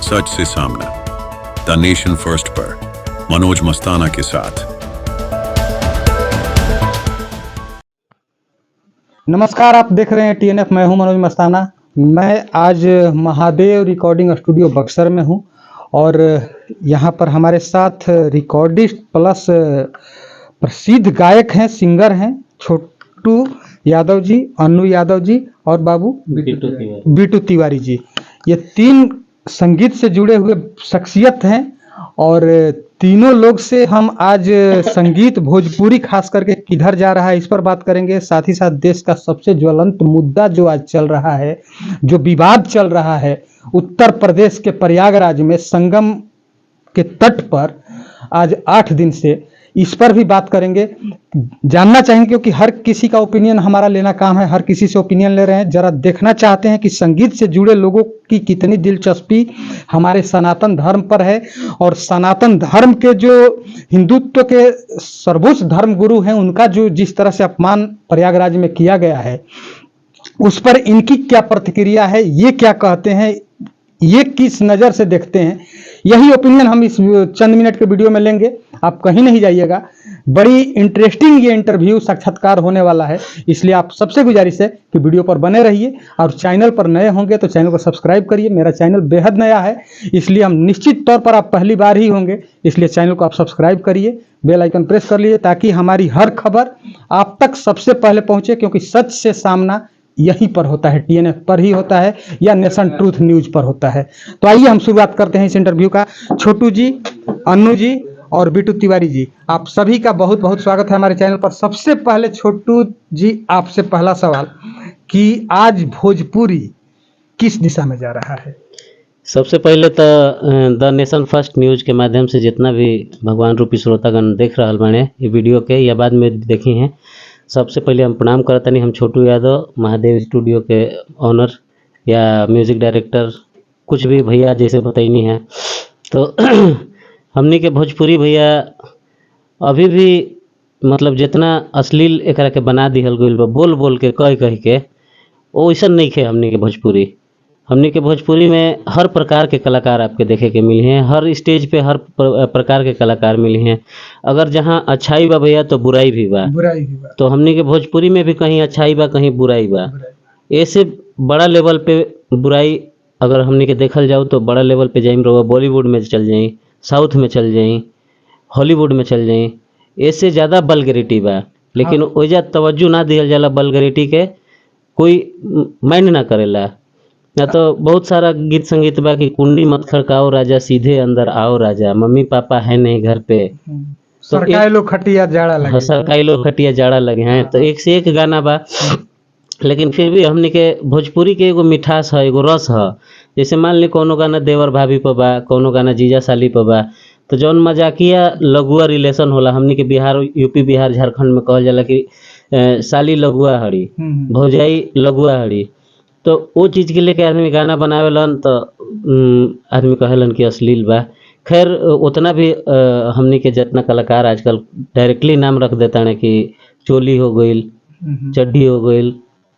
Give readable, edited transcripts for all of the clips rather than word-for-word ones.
सच से सामना, the nation first पर मनोज मस्ताना के साथ। नमस्कार, आप देख रहे हैं TNF। मैं हूं मनोज मस्ताना। मैं आज महादेव रिकॉर्डिंग स्टूडियो बक्सर में हूं और यहां पर हमारे साथ रिकॉर्डिस्ट प्लस प्रसिद्ध गायक हैं, सिंगर हैं, छोटू यादव जी, अन्नू यादव जी और बाबू बीटू तिवारी जी। ये तीन संगीत से जुड़े हुए शख्सियत हैं और तीनों लोग से हम आज संगीत भोजपुरी खास करके किधर जा रहा है इस पर बात करेंगे। साथ ही साथ देश का सबसे ज्वलंत मुद्दा जो आज चल रहा है, जो विवाद चल रहा है उत्तर प्रदेश के प्रयागराज में संगम के तट पर आज 8 दिन से, इस पर भी बात करेंगे, जानना चाहेंगे क्योंकि हर किसी का ओपिनियन हमारा लेना काम है। हर किसी से ओपिनियन ले रहे हैं, जरा देखना चाहते हैं कि संगीत से जुड़े लोगों की कितनी दिलचस्पी हमारे सनातन धर्म पर है और सनातन धर्म के जो हिंदुत्व के सर्वोच्च धर्म गुरु हैं उनका जो जिस तरह से अपमान प्रयागराज में किया गया है उस पर इनकी क्या प्रतिक्रिया है, ये क्या कहते हैं, ये किस नज़र से देखते हैं, यही ओपिनियन हम इस चंद मिनट के वीडियो में लेंगे। आप कहीं नहीं जाइएगा, बड़ी इंटरेस्टिंग ये इंटरव्यू साक्षात्कार होने वाला है, इसलिए आप सबसे गुजारिश है कि वीडियो पर बने रहिए और चैनल पर नए होंगे तो चैनल को सब्सक्राइब करिए। मेरा चैनल बेहद नया है, इसलिए हम निश्चित तौर पर आप पहली बार ही होंगे, इसलिए चैनल को आप सब्सक्राइब करिए, बेल आइकन प्रेस कर लीजिए ताकि हमारी हर खबर आप तक सबसे पहले पहुंचे, क्योंकि सच से सामना यहीं पर होता है, TNF पर ही होता है या नेशन ट्रूथ न्यूज पर होता है। तो आइए हम शुरुआत करते हैं इस इंटरव्यू का। छोटू जी, अन्नू जी और बीटू तिवारी जी, आप सभी का बहुत बहुत स्वागत है हमारे चैनल पर। सबसे पहले छोटू जी, आपसे पहला सवाल कि आज भोजपुरी किस दिशा में जा रहा है? सबसे पहले तो द नेशन फर्स्ट न्यूज के माध्यम से जितना भी भगवान रूपी श्रोतागण देख रहा बाने ये वीडियो के या बाद में देखी हैं, सबसे पहले हम प्रणाम करतनी। हम छोटू यादव, महादेव स्टूडियो के ऑनर या म्यूज़िक डायरेक्टर, कुछ भी भैया जैसे बताइनी है। तो हमनी के भोजपुरी भैया अभी भी मतलब जितना अश्लील एकरा के बना दिहल गइल बा, बोल बोल के कह के, वो वैसा नहीं खे। हमनी के भोजपुरी में हर प्रकार के कलाकार आपके देखे के मिले हैं, हर स्टेज पे हर प्रकार के कलाकार मिले हैं। अगर जहाँ अच्छाई बा भैया तो बुराई भी बा। तो हमनी के भोजपुरी में भी कहीं अच्छाई बा कहीं बुराई बा। ऐसे बड़ा लेवल पे बुराई अगर हमनी के देखल जाओ तो बड़ा लेवल पे जाइम रहो, बॉलीवुड में चल जाई, साउथ में चल जाई, हॉलीवुड में चल जाई, ऐसे ज़्यादा वल्गैरिटी बा। लेकिन ओइजा तवज्जो ना दिहल जाला, वल्गैरिटी के कोई माइंड ना करेला। ना तो बहुत सारा गीत संगीत बा कि कुंडी मत खड़काओ राजा, सीधे अंदर आओ राजा, मम्मी पापा है नहीं घर पे, सरकाई लोग खटिया जाड़ा लगे, सरकाई लोग खटिया जाड़ा लगे हैं। तो एक से एक गाना बा, लेकिन फिर भी हमने के भोजपुरी के एगो मिठास है, एगो रस है। जैसे मान ली कोनो गाना देवर भाभी पर बा, कोनो गाना जीजा साली पर बा, तो जौन मजाकिया लघुआ रिलेशन होला हमने के बिहार, यूपी, बिहार, झारखंड में कहल जाला कि साली लघुआ हड़ी, भौजाई लघुआ हड़ी। तो वो चीज़ के लेके आदमी गाना बनावेलन तो आदमी कहेलन कि अश्लील बा। खैर उतना भी हमनी के जितना कलाकार आजकल डायरेक्टली नाम रख देता है कि चोली हो गई, चड्डी हो गई,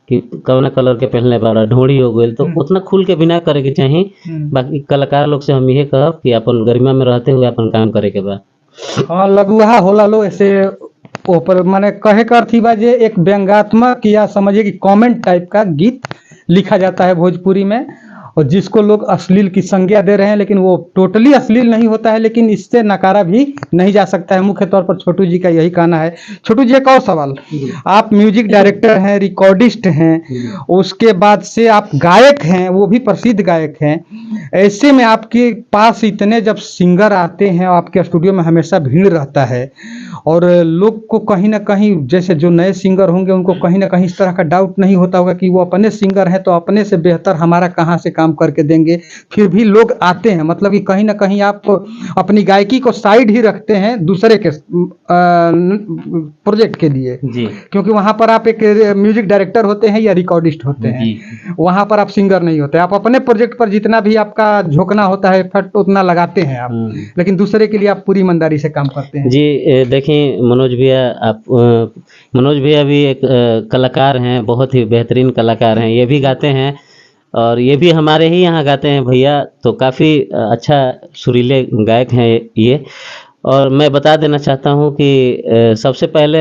कि कौना कलर के पहनले बाड़ा, ढोड़ी हो गई, तो उतना खुल के बिना करे के चाहिए। बाकी कलाकार लोग से हम यही कहब कि अपन गरिमा में रहते हुए अपन काम करे के बा। हाँ, लघुआ होला लो ऐसे ऊपर माने कहे कर थी बा जे एक व्यंग्यात्मक या समझिए कि कमेंट टाइप का गीत लिखा जाता है भोजपुरी में, और जिसको लोग अश्लील की संज्ञा दे रहे हैं, लेकिन वो टोटली अश्लील नहीं होता है, लेकिन इससे नकारा भी नहीं जा सकता है। मुख्य तौर पर छोटू जी का यही कहना है। छोटू जी, एक और सवाल, आप म्यूजिक डायरेक्टर हैं, रिकॉर्डिस्ट हैं, उसके बाद से आप गायक हैं, वो भी प्रसिद्ध गायक हैं। ऐसे में आपके पास इतने जब सिंगर आते हैं, आपके स्टूडियो में हमेशा भीड़ रहता है और लोग को कहीं ना कहीं, जैसे जो नए सिंगर होंगे उनको कहीं ना कहीं इस तरह का डाउट नहीं होता होगा कि वो अपने सिंगर हैं तो अपने से बेहतर हमारा कहाँ से काम करके देंगे, फिर भी लोग आते हैं। मतलब कि कहीं ना कहीं आप अपनी गायकी को साइड ही रखते हैं दूसरे के प्रोजेक्ट के लिए जी, क्योंकि वहाँ पर आप एक म्यूजिक डायरेक्टर होते हैं या रिकॉर्डिस्ट होते हैं, वहाँ पर आप सिंगर नहीं होते। आप अपने प्रोजेक्ट पर जितना भी आपका झोंकना होता है एफर्ट उतना लगाते हैं आप, लेकिन दूसरे के लिए आप पूरी ईमानदारी से काम करते हैं। जी देखिए मनोज भैया भी एक कलाकार हैं, बहुत ही बेहतरीन कलाकार हैं, ये भी गाते हैं और ये भी हमारे ही यहाँ गाते हैं भैया, तो काफ़ी अच्छा सुरीले गायक हैं ये। और मैं बता देना चाहता हूँ कि सबसे पहले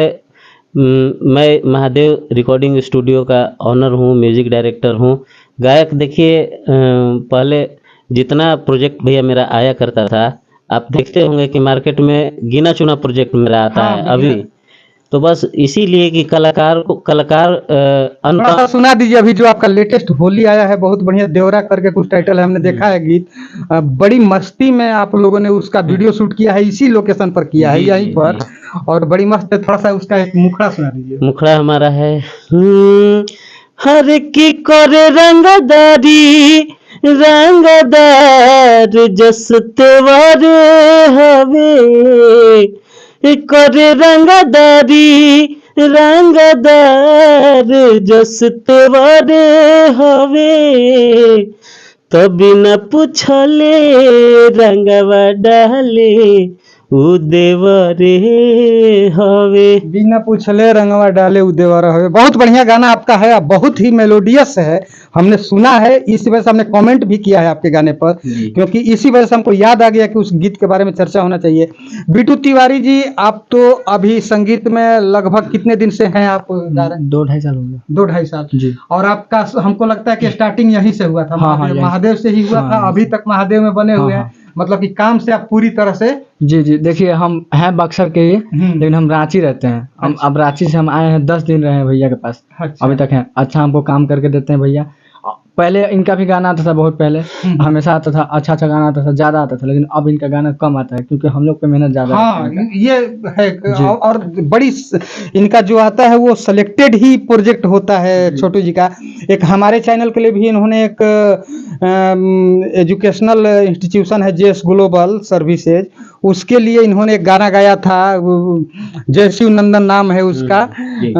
मैं महादेव रिकॉर्डिंग स्टूडियो का ऑनर हूँ, म्यूज़िक डायरेक्टर हूँ। गायक देखिए पहले जितना प्रोजेक्ट भैया मेरा आया करता था, आप देखते होंगे कि मार्केट में गिना चुना प्रोजेक्ट मेरा आता हाँ, है अभी। तो बस इसीलिए कि कलाकार थोड़ा सा सुना दीजिए अभी जो आपका लेटेस्ट होली आया है, बहुत बढ़िया देवरा करके कुछ टाइटल है, हमने देखा है गीत। बड़ी मस्ती में आप लोगों ने उसका वीडियो शूट किया है, इसी लोकेशन पर किया है, जी, यहीं जी, पर, और बड़ी मस्त है। थोड़ा सा उसका एक मुखड़ा सुना दीजिए। मुखड़ा हमारा है हर की करे रंगदारी रंगदार जस तेवर हवे करे रंगदारी रंगदार जस तेवर हवे तभी न पूछले रंगवा डाले उ देवरे हवे। बिना पूछले रंगवा डाले उदेवरा हवे, बहुत बढ़िया गाना आपका है, बहुत ही मेलोडियस है, हमने सुना है, इसी वजह से हमने कमेंट भी किया है आपके गाने पर, क्योंकि इसी वजह से हमको याद आ गया कि उस गीत के बारे में चर्चा होना चाहिए। बिट्टू तिवारी जी, आप तो अभी संगीत में लगभग कितने दिन से हैं आप गा रहे हैं? 2-2.5 साल हो गया 2-2.5 साल जी। और आपका हमको लगता है कि स्टार्टिंग यहीं से हुआ था, हाँ, यहीं से। महादेव से ही हुआ हाँ, था, यहीं अभी तक महादेव में बने हाँ, हुए हैं, हाँ। मतलब कि काम से आप पूरी तरह से। जी जी, देखिए हम हैं बक्सर के ही, लेकिन हम रांची रहते हैं। हम अच्छा। अब रांची से हम आए हैं, 10 दिन रहे हैं भैया के पास, अच्छा। अभी तक हैं। अच्छा हमको काम करके देते हैं भैया। पहले इनका भी गाना आता था, बहुत पहले हमेशा आता था, अच्छा अच्छा गाना आता था, ज़्यादा आता था, लेकिन अब इनका गाना कम आता है क्योंकि हम लोग पे मेहनत ज़्यादा हाँ, रहता है। ये है जी। और बड़ी इनका जो आता है वो सिलेक्टेड ही प्रोजेक्ट होता है छोटू जी का। एक हमारे चैनल के लिए भी इन्होंने एक एजुकेशनल इंस्टीट्यूशन है जेएस ग्लोबल सर्विसेज, उसके लिए इन्होंने एक गाना गाया था, जयशिव नंदन नाम है उसका, जी।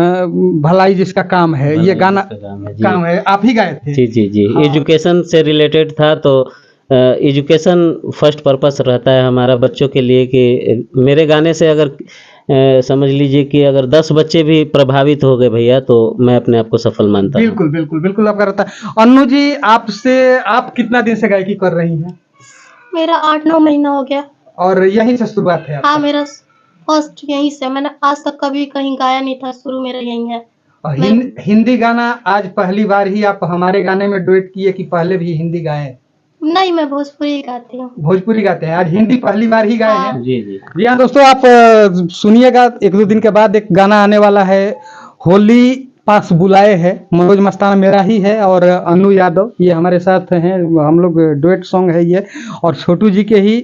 भलाई जिसका काम है, ये गाना जी। काम है, आप ही गाए थे। जी जी जी, हाँ। एजुकेशन से रिलेटेड था, तो एजुकेशन फर्स्ट पर्पस रहता है हमारा बच्चों के लिए कि मेरे गाने से अगर समझ लीजिए कि अगर 10 बच्चे भी प्रभावित हो गए भैया, तो मैं अपने आप को सफल मानता हूँ। बिल्कुल बिल्कुल बिल्कुल आपका रहता है। अन्नू जी, आपसे आप कितना दिन से गायकी कर रही हैं? मेरा 8-9 महीना हो गया। और यहीं से शुरुआत है आपका? हाँ, मेरा फर्स्ट यहीं से, मैंने आज तक कभी कहीं गाया नहीं था, शुरू मेरा यहीं है। और मैं- हिंदी गाना आज पहली बार ही आप हमारे गाने में डुएट किए कि पहले भी हिंदी गाए? नहीं, मैं भोजपुरी गाती हूँ। भोजपुरी गाते हैं, आज हिंदी पहली बार ही गाए हाँ। हैं। जी जी जी हाँ दोस्तों, आप सुनिएगा, 1-2 दिन के बाद एक गाना आने वाला है, होली पास बुलाए है, मनोज मस्ताना मेरा ही है और अनु यादव ये हमारे साथ हैं, हम लोग डुएट सॉन्ग है ये, और छोटू जी के ही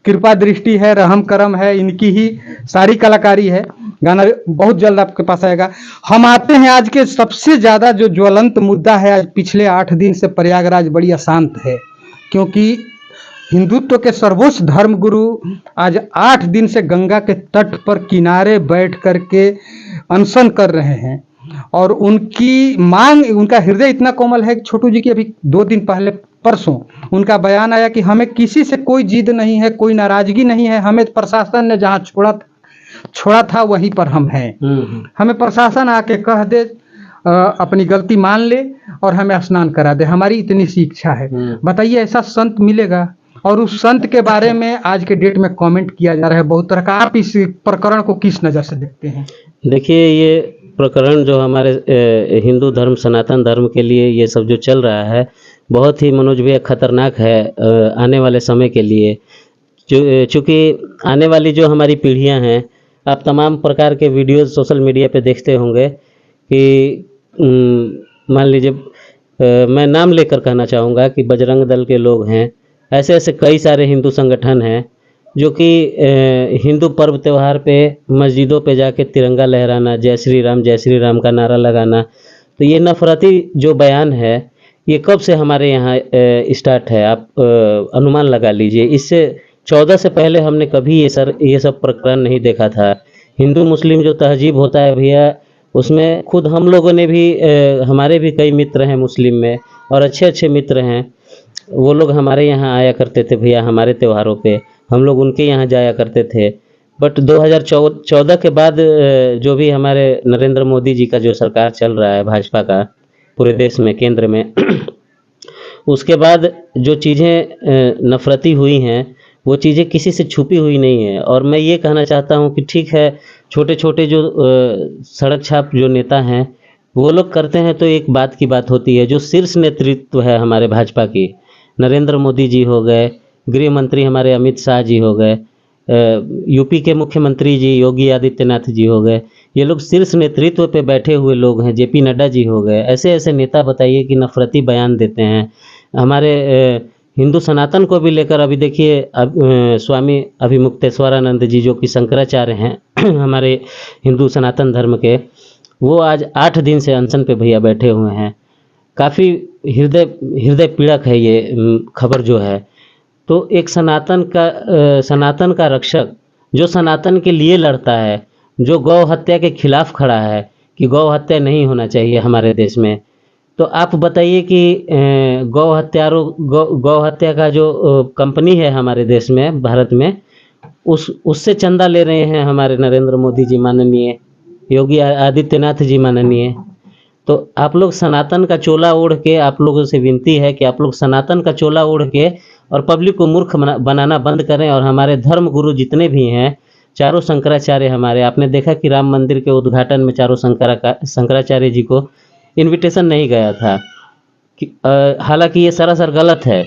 कृपा दृष्टि है, रहम करम है, इनकी ही सारी कलाकारी है। गाना बहुत जल्द आपके पास आएगा। हम आते हैं आज के सबसे ज़्यादा जो ज्वलंत मुद्दा है, आज पिछले 8 दिन से प्रयागराज बड़ी अशांत है, क्योंकि हिंदुत्व के सर्वोच्च धर्म गुरु आज 8 दिन से गंगा के तट पर किनारे बैठ करके अनशन कर रहे हैं, और उनकी मांग, उनका हृदय इतना कोमल है कि छोटू जी की अभी 2 दिन पहले परसों उनका बयान आया कि हमें किसी से कोई जिद नहीं है, कोई नाराजगी नहीं है, हमें प्रशासन ने जहाँ छोड़ा था वहीं पर हम हैं। हमें प्रशासन आके कह दे, अपनी गलती मान ले और हमें स्नान करा दे, हमारी इतनी सी इच्छा है। बताइए ऐसा संत मिलेगा? और उस संत के बारे में आज के डेट में कमेंट किया जा रहा है बहुत तरह का। आप इस प्रकरण को किस नज़र से देखते हैं? देखिए, ये प्रकरण जो हमारे हिंदू धर्म सनातन धर्म के लिए ये सब जो चल रहा है, बहुत ही मनोज भैया खतरनाक है आने वाले समय के लिए। चूँकि आने वाली जो हमारी पीढ़ियां हैं, आप तमाम प्रकार के वीडियोस सोशल मीडिया पे देखते होंगे कि मान लीजिए मैं नाम लेकर कहना चाहूँगा कि बजरंग दल के लोग हैं, ऐसे ऐसे कई सारे हिंदू संगठन हैं जो कि हिंदू पर्व त्यौहार पे मस्जिदों पे जाके तिरंगा लहराना, जय श्री राम का नारा लगाना, तो ये नफरती जो बयान है ये कब से हमारे यहाँ स्टार्ट है, आप अनुमान लगा लीजिए। इससे 14 से पहले हमने कभी ये सब प्रकरण नहीं देखा था। हिंदू मुस्लिम जो तहजीब होता है भैया, उसमें खुद हम लोगों ने भी हमारे भी कई मित्र हैं मुस्लिम में, और अच्छे अच्छे मित्र हैं, वो लोग हमारे यहाँ आया करते थे भैया, हमारे त्योहारों पे हम लोग उनके यहाँ जाया करते थे। बट 2014 के बाद जो भी हमारे नरेंद्र मोदी जी का जो सरकार चल रहा है, भाजपा का पूरे देश में, केंद्र में उसके बाद जो चीज़ें नफरती हुई हैं वो चीज़ें किसी से छुपी हुई नहीं है। और मैं ये कहना चाहता हूँ कि ठीक है, छोटे छोटे जो सड़क छाप जो नेता हैं वो लोग करते हैं तो एक बात की बात होती है। जो शीर्ष नेतृत्व है हमारे भाजपा की, नरेंद्र मोदी जी हो गए, गृह मंत्री हमारे अमित शाह जी हो गए, यूपी के मुख्यमंत्री जी योगी आदित्यनाथ जी हो गए, ये लोग शीर्ष नेतृत्व पे बैठे हुए लोग हैं। जेपी नड्डा जी हो गए, ऐसे ऐसे नेता बताइए कि नफरती बयान देते हैं। हमारे हिंदू सनातन को भी लेकर अभी देखिए स्वामी अभिमुक्तेश्वरानंद जी जो कि शंकराचार्य हैं हमारे हिंदू सनातन धर्म के, वो आज 8 दिन से अनशन पे भैया बैठे हुए हैं। काफ़ी हृदय हृदय पीड़क है ये खबर जो है। तो एक सनातन का रक्षक जो सनातन के लिए लड़ता है, जो गौ हत्या के खिलाफ खड़ा है कि गौ हत्या नहीं होना चाहिए हमारे देश में, तो आप बताइए कि गौ हत्या का जो कंपनी है हमारे देश में, भारत में, उससे चंदा ले रहे हैं हमारे नरेंद्र मोदी जी माननीय, योगी आदित्यनाथ जी माननीय। तो आप लोग सनातन का चोला ओढ़ के, आप लोगों से विनती है कि आप लोग सनातन का चोला ओढ़ के और पब्लिक को मूर्ख बनाना बंद करें। और हमारे धर्म गुरु जितने भी हैं, चारों शंकराचार्य हमारे, आपने देखा कि राम मंदिर के उद्घाटन में चारों शंकराचार्य जी को इनविटेशन नहीं गया था कि हालांकि ये सरासर गलत है।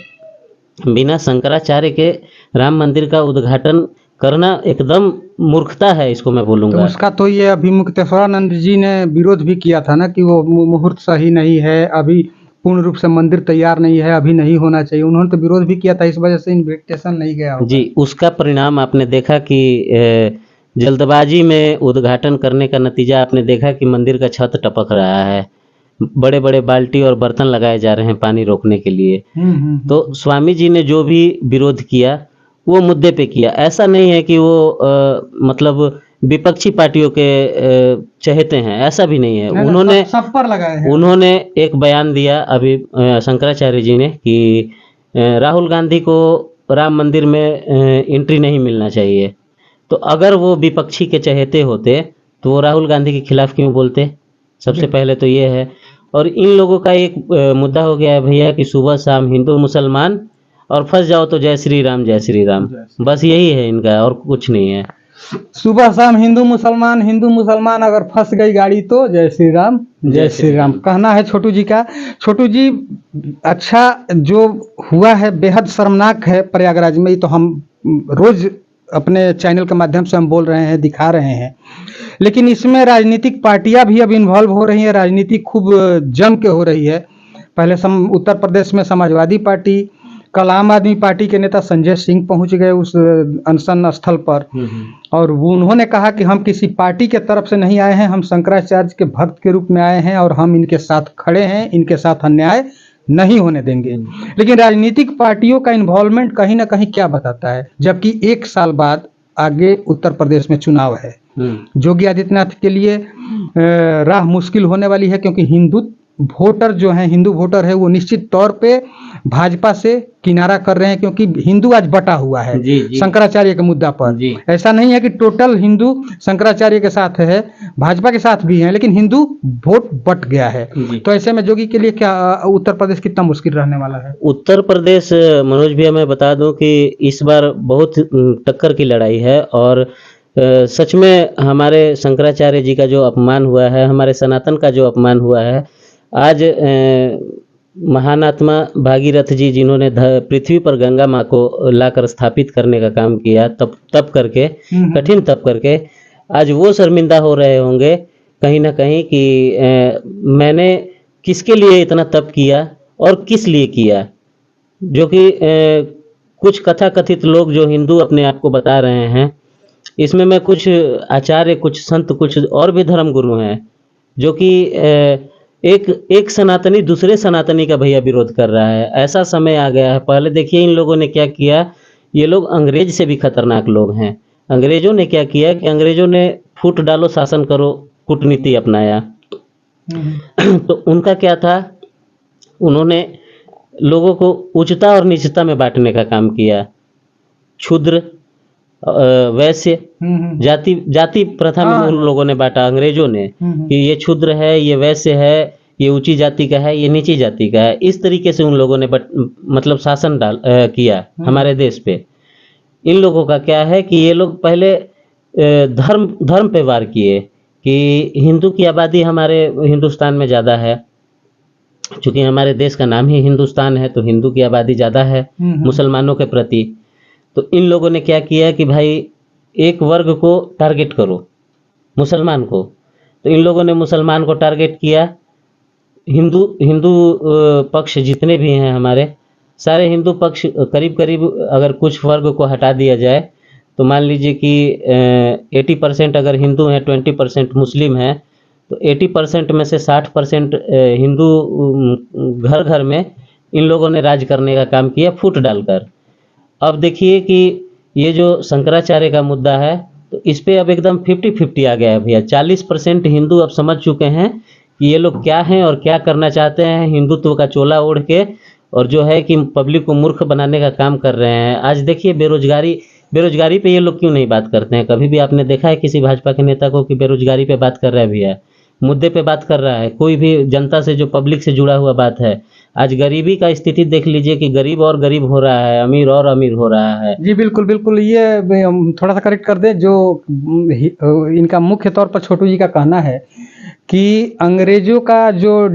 बिना शंकराचार्य के राम मंदिर का उद्घाटन करना एकदम मूर्खता है, इसको मैं तो बोलूँगा। उसका तो ये अभिमुक्तेश्वरानंद जी ने विरोध भी किया था ना कि वो मुहूर्त सही नहीं है, अभी पूर्ण रूप से मंदिर तैयार नहीं है, अभी नहीं होना चाहिए। उन्होंने तो विरोध भी किया था, इस वजह से इनविटेशन नहीं गया होगा। जी, उसका परिणाम आपने देखा कि जल्दबाजी में उद्घाटन करने का नतीजा आपने देखा कि मंदिर का छत टपक रहा है, बड़े बड़े बाल्टी और बर्तन लगाए जा रहे हैं पानी रोकने के लिए। तो स्वामी जी ने जो भी विरोध किया वो मुद्दे पे किया। ऐसा नहीं है कि वो मतलब विपक्षी पार्टियों के चहेते हैं, ऐसा भी नहीं है। उन्होंने सब पर लगाए हैं। उन्होंने एक बयान दिया अभी शंकराचार्य जी ने कि राहुल गांधी को राम मंदिर में एंट्री नहीं मिलना चाहिए। तो अगर वो विपक्षी के चहेते होते तो वो राहुल गांधी के खिलाफ क्यों बोलते? सबसे पहले तो ये है। और इन लोगों का एक मुद्दा हो गया है भैया कि सुबह शाम हिंदू मुसलमान, और फंस जाओ तो जय श्री राम जय श्री राम, बस यही है इनका, और कुछ नहीं है। सुबह शाम हिंदू मुसलमान अगर फंस गई गाड़ी तो जय श्री राम कहना है छोटू जी का। छोटू जी, अच्छा जो हुआ है बेहद शर्मनाक है प्रयागराज में। ये तो हम रोज अपने चैनल के माध्यम से हम बोल रहे हैं, दिखा रहे हैं, लेकिन इसमें राजनीतिक पार्टियां भी अब इन्वॉल्व हो रही हैं। राजनीति खूब जम के हो रही है। पहले उत्तर प्रदेश में समाजवादी पार्टी, कल आम आदमी पार्टी के नेता संजय सिंह पहुंच गए उस अनशन स्थल पर, और उन्होंने कहा कि हम किसी पार्टी के तरफ से नहीं आए हैं, हम शंकराचार्य के भक्त के रूप में आए हैं और हम इनके साथ खड़े हैं, इनके साथ अन्याय नहीं होने देंगे। लेकिन राजनीतिक पार्टियों का इन्वॉल्वमेंट कहीं ना कहीं क्या बताता है, जबकि 1 साल बाद आगे उत्तर प्रदेश में चुनाव है। योगी आदित्यनाथ के लिए राह मुश्किल होने वाली है, क्योंकि हिंदू वोटर है वो निश्चित तौर पे भाजपा से किनारा कर रहे हैं, क्योंकि हिंदू आज बटा हुआ है शंकराचार्य के मुद्दा पर। ऐसा नहीं है कि टोटल हिंदू शंकराचार्य के साथ है, भाजपा के साथ भी है, लेकिन हिंदू वोट बट गया है। तो ऐसे में योगी के लिए क्या उत्तर प्रदेश कितना मुश्किल रहने वाला है? उत्तर प्रदेश, मनोज भैया, मैं बता दूं कि इस बार बहुत टक्कर की लड़ाई है। और सच में हमारे शंकराचार्य जी का जो अपमान हुआ है, हमारे सनातन का जो अपमान हुआ है, आज महान आत्मा भागीरथ जी जिन्होंने पृथ्वी पर गंगा माँ को लाकर स्थापित करने का काम किया, तप करके, कठिन तप करके, आज वो शर्मिंदा हो रहे होंगे कहीं ना कहीं कि मैंने किसके लिए इतना तप किया और किस लिए किया। जो कि कुछ कथाकथित लोग जो हिंदू अपने आप को बता रहे हैं, इसमें मैं कुछ आचार्य, कुछ संत, कुछ और भी धर्म गुरु हैं जो कि एक सनातनी दूसरे सनातनी का भैया विरोध कर रहा है। ऐसा समय आ गया है। पहले देखिए इन लोगों ने क्या किया, ये लोग अंग्रेज से भी खतरनाक लोग हैं। अंग्रेजों ने क्या किया कि अंग्रेजों ने फूट डालो शासन करो कूटनीति अपनाया। तो उनका क्या था, उन्होंने लोगों को उच्चता और नीचता में बांटने का काम किया। क्षुद्र, वैश्य, जाति प्रथा में उन लोगों ने बांटा, अंग्रेजों ने, कि ये क्षुद्र है, ये वैश्य है, ये ऊंची जाति का है, ये नीची जाति का है। इस तरीके से उन लोगों ने मतलब शासन किया हमारे देश पे। इन लोगों का क्या है कि ये लोग पहले धर्म पे वार किए कि हिंदू की आबादी हमारे हिंदुस्तान में ज़्यादा है, चूँकि हमारे देश का नाम ही हिंदुस्तान है, तो हिंदू की आबादी ज़्यादा है मुसलमानों के प्रति। तो इन लोगों ने क्या किया कि भाई एक वर्ग को टारगेट करो, मुसलमान को। तो इन लोगों ने मुसलमान को टारगेट किया। हिंदू पक्ष जितने भी हैं हमारे, सारे हिंदू पक्ष करीब करीब अगर कुछ वर्ग को हटा दिया जाए तो मान लीजिए कि 80% अगर हिंदू हैं, 20% मुस्लिम हैं, तो 80% में से 60% हिंदू घर घर में इन लोगों ने राज करने का काम किया फूट डालकर। अब देखिए कि ये जो शंकराचार्य का मुद्दा है, तो इस पे अब एकदम 50-50 आ गया है भैया। 40% हिंदू अब समझ चुके हैं कि ये लोग क्या हैं और क्या करना चाहते हैं, हिंदुत्व का चोला ओढ़ के, और जो है कि पब्लिक को मूर्ख बनाने का काम कर रहे हैं। आज देखिए बेरोजगारी पे ये लोग क्यों नहीं बात करते हैं? कभी भी आपने देखा है किसी भाजपा के नेता को कि बेरोजगारी पे बात कर रहा है भैया? मुद्दे पे बात कर रहा है। कोई भी जनता से जो पब्लिक से जुड़ा हुआ बात है। आज गरीबी का स्थिति देख लीजिए कि गरीब और गरीब हो रहा है, अमीर और अमीर हो रहा है। जी बिल्कुल बिल्कुल, ये हम थोड़ा सा करेक्ट कर दें। जो इनका मुख्य तौर पर छोटू जी का कहना है कि अंग्रेजों का जो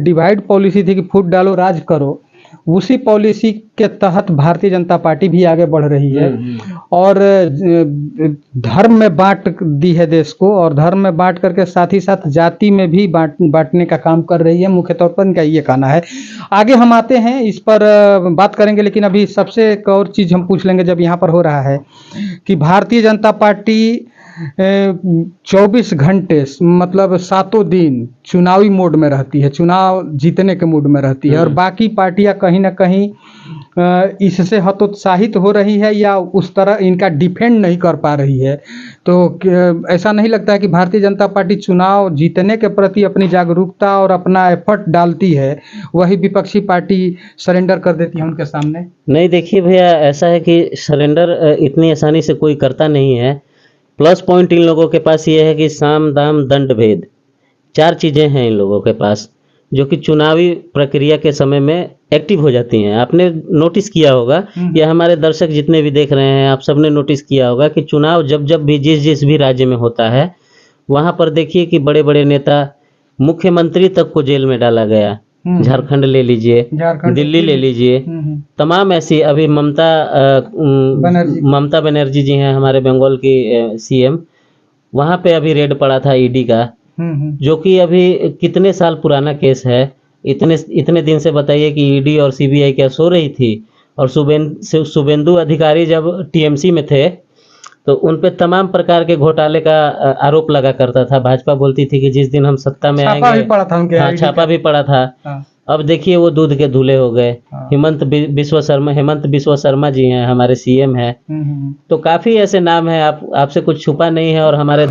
डिवाइड पॉलिसी थी कि फूट डालो राज करो, उसी पॉलिसी के तहत भारतीय जनता पार्टी भी आगे बढ़ रही है और धर्म में बांट दी है देश को, और धर्म में बांट करके साथ ही साथ जाति में भी बांटने का काम कर रही है। मुख्य तौर पर इनका ये कहना है। आगे हम आते हैं, इस पर बात करेंगे, लेकिन अभी सबसे एक और चीज़ हम पूछ लेंगे जब यहाँ पर हो रहा है कि भारतीय जनता पार्टी 24 घंटे मतलब 7 दिन चुनावी मोड में रहती है, चुनाव जीतने के मूड में रहती है, और बाकी पार्टियां कहीं ना कहीं इससे हतोत्साहित हो रही है या उस तरह इनका डिफेंड नहीं कर पा रही है। तो ऐसा नहीं लगता है कि भारतीय जनता पार्टी चुनाव जीतने के प्रति अपनी जागरूकता और अपना एफर्ट डालती है, वही विपक्षी पार्टी सरेंडर कर देती है उनके सामने? नहीं, देखिए भैया, ऐसा है कि सरेंडर इतनी आसानी से कोई करता नहीं है। प्लस पॉइंट इन लोगों के पास ये है कि साम दाम दंड भेद, 4 चीज़ें हैं इन लोगों के पास, जो कि चुनावी प्रक्रिया के समय में एक्टिव हो जाती हैं। आपने नोटिस किया होगा, या हमारे दर्शक जितने भी देख रहे हैं, आप सबने नोटिस किया होगा कि चुनाव जब भी जिस भी राज्य में होता है, वहाँ पर देखिए कि बड़े बड़े नेता, मुख्यमंत्री तक को जेल में डाला गया। झारखंड ले लीजिए, दिल्ली ले लीजिए, तमाम ऐसी, अभी ममता बनर्जी जी हैं हमारे बंगाल की CM, वहाँ पे अभी रेड पड़ा था ED का, जो कि अभी कितने साल पुराना केस है। इतने दिन से बताइए कि ED और CBI क्या सो रही थी? और शुभेंदु अधिकारी जब TMC में थे तो उन पे तमाम प्रकार के घोटाले का आरोप लगा करता था। भाजपा बोलती थी कि जिस दिन हम सत्ता में आएंगे, छापा भी पड़ा था उनके, हाँ, छापा भी पड़ा था। अब देखिए वो दूध के धुले हो गए। हेमंत बिस्वा शर्मा जी हैं, हमारे CM हैं। तो काफी ऐसे नाम हैं, आपसे कुछ छुपा नहीं है और हमारे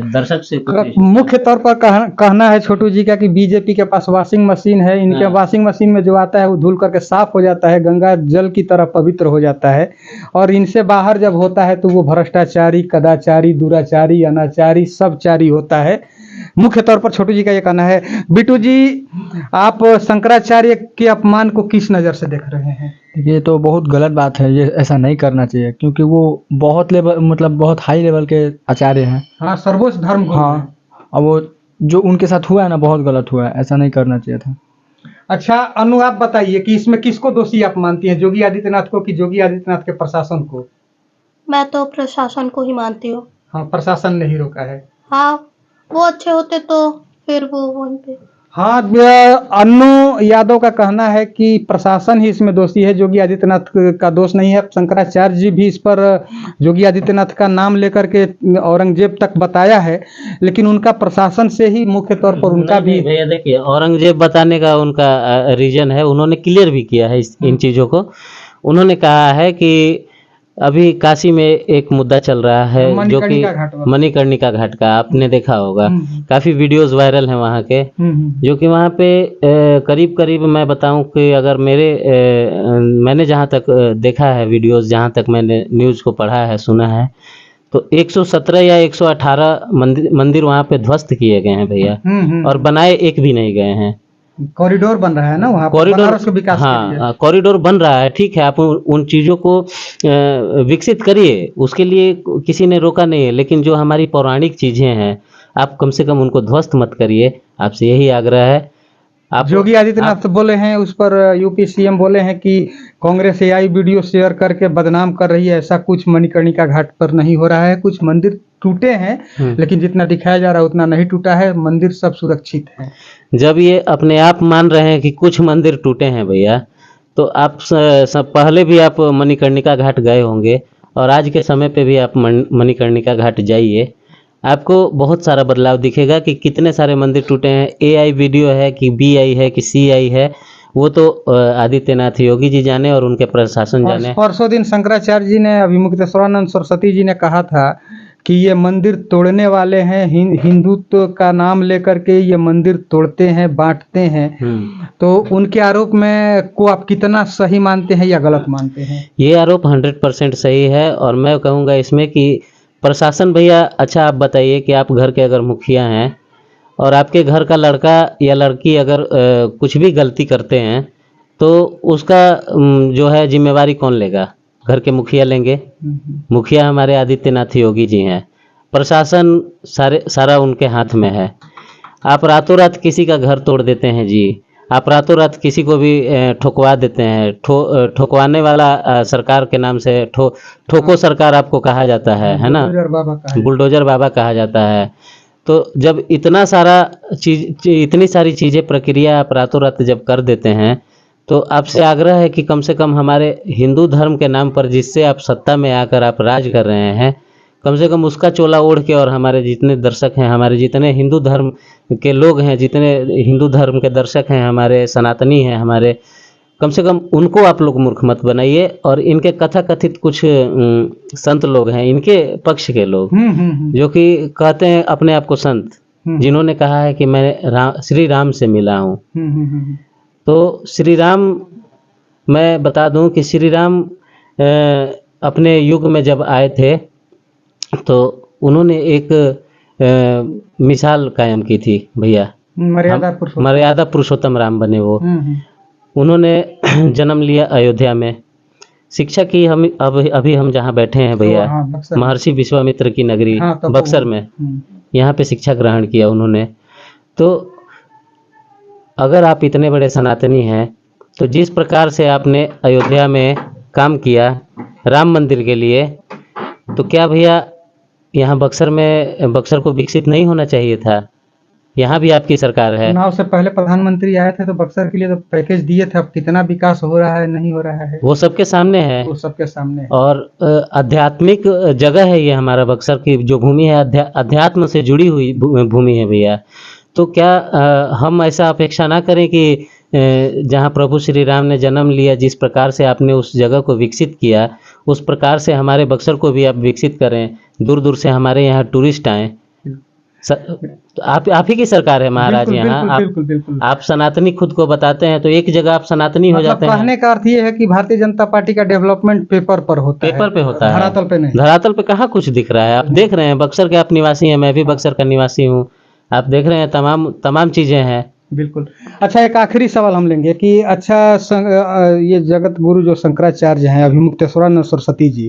दर्शक से मुख्य तौर पर कहना है छोटू जी का कि बीजेपी के पास वॉशिंग मशीन है। इनके वॉशिंग मशीन में जो आता है वो धुल करके साफ हो जाता है, गंगा जल की तरह पवित्र हो जाता है, और इनसे बाहर जब होता है तो वो भ्रष्टाचारी, कदाचारी, दुराचारी, अनाचारी, सब चारी होता है। मुख्य तौर पर छोटू जी का ये कहना है। बिट्टू जी, आप शंकराचार्य के अपमान को किस नज़र से देख रहे हैं? ये तो बहुत गलत बात है, ये ऐसा नहीं करना चाहिए, क्योंकि वो बहुत हाई लेवल के आचार्य हैं। हाँ, सर्वोच्च धर्म। हाँ, और वो जो उनके साथ हुआ है ना, बहुत गलत हुआ है, ऐसा नहीं करना चाहिए था। अच्छा अनु, आप बताइए कि इसमें किसको दोषी आप मानती हैं, योगी आदित्यनाथ को कि योगी आदित्यनाथ के प्रशासन को? मैं तो प्रशासन को ही मानती हूँ। हाँ, प्रशासन ने ही रोका है। हाँ, वो अच्छे होते तो फिर वो वहीं पे। हाँ, अन्नू यादव का कहना है कि प्रशासन ही इसमें दोषी है, योगी आदित्यनाथ का दोष नहीं है। शंकराचार्य जी भी इस पर योगी आदित्यनाथ का नाम लेकर के औरंगजेब तक बताया है, लेकिन उनका प्रशासन से ही मुख्य तौर पर उनका भी। भैया देखिए, औरंगजेब बताने का उनका रीजन है, उन्होंने क्लियर भी किया है इन चीज़ों को। उन्होंने कहा है कि अभी काशी में एक मुद्दा चल रहा है जो कि मणिकर्णिका घाट का, आपने देखा होगा, काफ़ी वीडियोस वायरल हैं वहाँ के, जो कि वहाँ पे करीब करीब मैं बताऊं कि अगर मैंने जहाँ तक देखा है वीडियोस, जहाँ तक मैंने न्यूज़ को पढ़ा है, सुना है, तो 117 या 118 मंदिर वहाँ पे ध्वस्त किए गए हैं भैया, और बनाए एक भी नहीं गए हैं। कॉरिडोर बन रहा है ना वहाँ पर, कॉरिडोर, बनारस के विकास के लिए। हाँ कॉरिडोर बन रहा है, ठीक है, आप उन चीज़ों को विकसित करिए, उसके लिए किसी ने रोका नहीं है, लेकिन जो हमारी पौराणिक चीज़ें हैं आप कम से कम उनको ध्वस्त मत करिए, आपसे यही आग्रह है। आप योगी आदित्यनाथ तो बोले हैं उस पर, यूपी सीएम बोले हैं कि कांग्रेस एआई वीडियो शेयर करके बदनाम कर रही है, ऐसा कुछ मणिकर्णिका घाट पर नहीं हो रहा है। कुछ मंदिर टूटे हैं लेकिन जितना दिखाया जा रहा है उतना नहीं टूटा है, मंदिर सब सुरक्षित है। जब ये अपने आप मान रहे हैं कि कुछ मंदिर टूटे हैं भैया, तो आप पहले भी आप मणिकर्णिका घाट गए होंगे और आज के समय पे भी आप मणिकर्णिका घाट जाइए, आपको बहुत सारा बदलाव दिखेगा कि कितने सारे मंदिर टूटे हैं। एआई वीडियो है कि बीआई है कि सीआई है, वो तो आदित्यनाथ योगी जी जाने और उनके प्रशासन जाने। परसों दिन शंकराचार्य जी ने, अभिमुक्तेश्वरानंद सरस्वती जी ने कहा था कि ये मंदिर तोड़ने वाले हैं, हिंदुत्व का नाम लेकर के ये मंदिर तोड़ते हैं, बांटते हैं। तो उनके आरोप में को आप कितना सही मानते हैं या गलत मानते हैं? ये आरोप 100% सही है और मैं कहूँगा इसमें कि प्रशासन भैया, अच्छा आप बताइए कि आप घर के अगर मुखिया हैं और आपके घर का लड़का या लड़की अगर कुछ भी गलती करते हैं तो उसका जो है जिम्मेवारी कौन लेगा? घर के मुखिया लेंगे। मुखिया हमारे आदित्यनाथ योगी जी हैं, प्रशासन सारा उनके हाथ में है। आप रातों रात किसी का घर तोड़ देते हैं जी, आप रातों रात किसी को भी ठोकवा देते हैं। ठोकवाने वाला सरकार के नाम से ठोको सरकार आपको कहा जाता है ना, बुलडोजर बाबा कहा जाता है। तो जब इतना सारा इतनी सारी चीज़ें प्रक्रिया आप रातों रात जब कर देते हैं, तो आपसे आग्रह है कि कम से कम हमारे हिंदू धर्म के नाम पर जिससे आप सत्ता में आकर आप राज कर रहे हैं, कम से कम उसका चोला ओढ़ के, और हमारे जितने दर्शक हैं, हमारे जितने हिंदू धर्म के लोग हैं, जितने हिंदू धर्म के दर्शक हैं, हमारे सनातनी हैं, हमारे, कम से कम उनको आप लोग मूर्ख मत बनाइए। और इनके कथित कुछ संत लोग हैं, इनके पक्ष के लोग जो कि कहते हैं अपने आप को संत, जिन्होंने कहा है कि मैं श्री राम से मिला हूँ। तो श्री राम, मैं बता दूं कि श्री राम अपने युग में जब आए थे तो उन्होंने एक मिसाल कायम की थी भैया, मर्यादा पुरुषोत्तम राम बने वो। उन्होंने जन्म लिया अयोध्या में, शिक्षा की हम अभी हम जहाँ बैठे हैं भैया, महर्षि विश्वामित्र की नगरी बक्सर में, यहाँ पे शिक्षा ग्रहण किया उन्होंने। तो अगर आप इतने बड़े सनातनी हैं तो जिस प्रकार से आपने अयोध्या में काम किया राम मंदिर के लिए, तो क्या भैया यहाँ बक्सर को विकसित नहीं होना चाहिए था? यहाँ भी आपकी सरकार है। चुनाव से पहले प्रधानमंत्री आए थे तो बक्सर के लिए तो पैकेज दिए थे, अब कितना विकास हो रहा है, नहीं हो रहा है, वो सबके सामने है, वो सबके सामने। और आध्यात्मिक जगह है ये, हमारा बक्सर की जो भूमि है अध्यात्म से जुड़ी हुई भूमि है भैया। तो क्या हम ऐसा अपेक्षा ना करें कि जहाँ प्रभु श्री राम ने जन्म लिया, जिस प्रकार से आपने उस जगह को विकसित किया, उस प्रकार से हमारे बक्सर को भी आप विकसित करें, दूर दूर से हमारे यहाँ टूरिस्ट आएँ। आप ही की सरकार है महाराज यहाँ। आप सनातनी खुद को बताते हैं, तो एक जगह आप सनातनी हो जाते हैं। कहने का अर्थ ये है कि भारतीय जनता पार्टी का डेवलपमेंट पेपर पर होता है, पेपर पे होता है, धरातल पे नहीं। धरातल पे कहाँ कुछ दिख रहा है? आप देख रहे हैं, बक्सर के आप निवासी हैं, मैं भी बक्सर का निवासी हूँ, आप देख रहे हैं तमाम चीजें हैं। बिल्कुल। अच्छा, एक आखिरी सवाल हम लेंगे कि अच्छा ये जगत गुरु जो शंकराचार्य हैं, अभिमुक्तेश्वरानंद सरस्वती जी,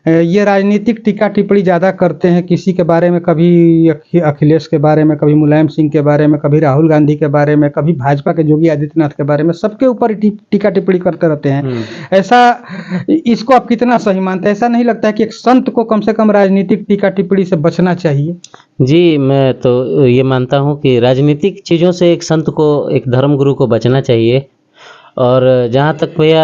ये राजनीतिक टीका टिप्पणी ज़्यादा करते हैं, किसी के बारे में, कभी अखिलेश के बारे में, कभी मुलायम सिंह के बारे में, कभी राहुल गांधी के बारे में, कभी भाजपा के योगी आदित्यनाथ के बारे में, सबके ऊपर टीका टिप्पणी करते रहते हैं। ऐसा, इसको आप कितना सही मानते हैं? ऐसा नहीं लगता है कि एक संत को कम से कम राजनीतिक टीका टिप्पणी से बचना चाहिए? जी, मैं तो ये मानता हूँ कि राजनीतिक चीज़ों से एक संत को, एक धर्मगुरु को बचना चाहिए। और जहाँ तक भैया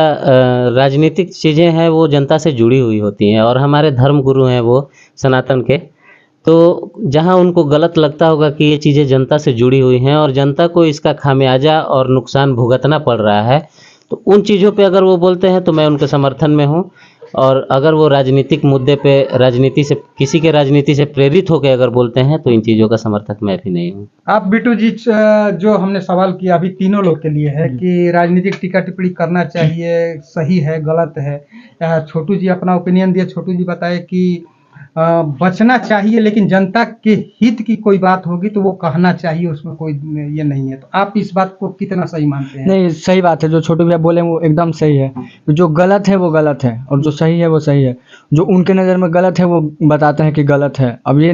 राजनीतिक चीज़ें हैं वो जनता से जुड़ी हुई होती हैं, और हमारे धर्मगुरु हैं वो सनातन के, तो जहाँ उनको गलत लगता होगा कि ये चीज़ें जनता से जुड़ी हुई हैं और जनता को इसका खामियाजा और नुकसान भुगतना पड़ रहा है, तो उन चीज़ों पे अगर वो बोलते हैं तो मैं उनके समर्थन में हूँ। और अगर वो राजनीतिक मुद्दे पे किसी के राजनीति से प्रेरित होकर अगर बोलते हैं तो इन चीज़ों का समर्थक मैं भी नहीं हूँ। आप बिट्टू जी, जो हमने सवाल किया अभी तीनों लोग के लिए है कि राजनीतिक टीका टिप्पणी करना चाहिए, सही है, गलत है, छोटू जी अपना ओपिनियन दिए। छोटू जी बताए कि बचना चाहिए, लेकिन जनता के हित की कोई बात होगी तो वो कहना चाहिए, उसमें कोई ये नहीं है। तो आप इस बात को कितना सही मानते हैं? नहीं, सही बात है, जो छोटू भैया बोले वो एकदम सही है। जो गलत है वो गलत है और जो सही है वो सही है। जो उनके नज़र में गलत है वो बताते हैं कि गलत है। अब ये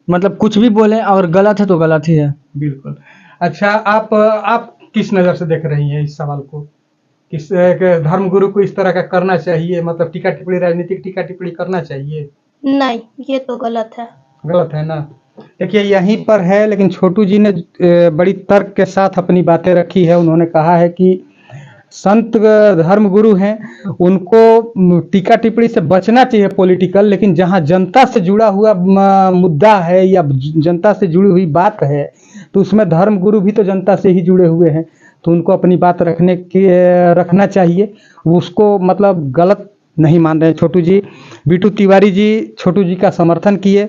मतलब कुछ भी बोले और गलत है तो गलत ही है। बिल्कुल। अच्छा, आप किस नज़र से देख रही हैं इस सवाल को? किस धर्मगुरु को इस तरह का करना चाहिए, मतलब टीका टिप्पणी, राजनीतिक टीका टिप्पणी करना चाहिए? नहीं, ये तो गलत है। गलत है ना? देखिए यहीं पर है, लेकिन छोटू जी ने बड़ी तर्क के साथ अपनी बातें रखी है। उन्होंने कहा है कि संत धर्मगुरु हैं, उनको टीका टिप्पणी से बचना चाहिए पॉलिटिकल, लेकिन जहां जनता से जुड़ा हुआ मुद्दा है या जनता से जुड़ी हुई बात है तो उसमें धर्मगुरु भी तो जनता से ही जुड़े हुए हैं, तो उनको अपनी बात रखना चाहिए। उसको मतलब गलत नहीं मान रहे हैं छोटू जी। बीटू तिवारी जी छोटू जी का समर्थन किए,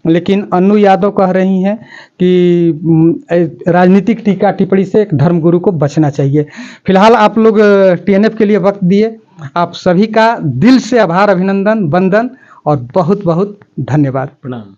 लेकिन अन्नू यादव कह रही हैं कि राजनीतिक टीका टिप्पणी से एक धर्मगुरु को बचना चाहिए। फिलहाल आप लोग टीएनएफ के लिए वक्त दिए, आप सभी का दिल से आभार, अभिनंदन, वंदन और बहुत बहुत धन्यवाद। प्रणाम।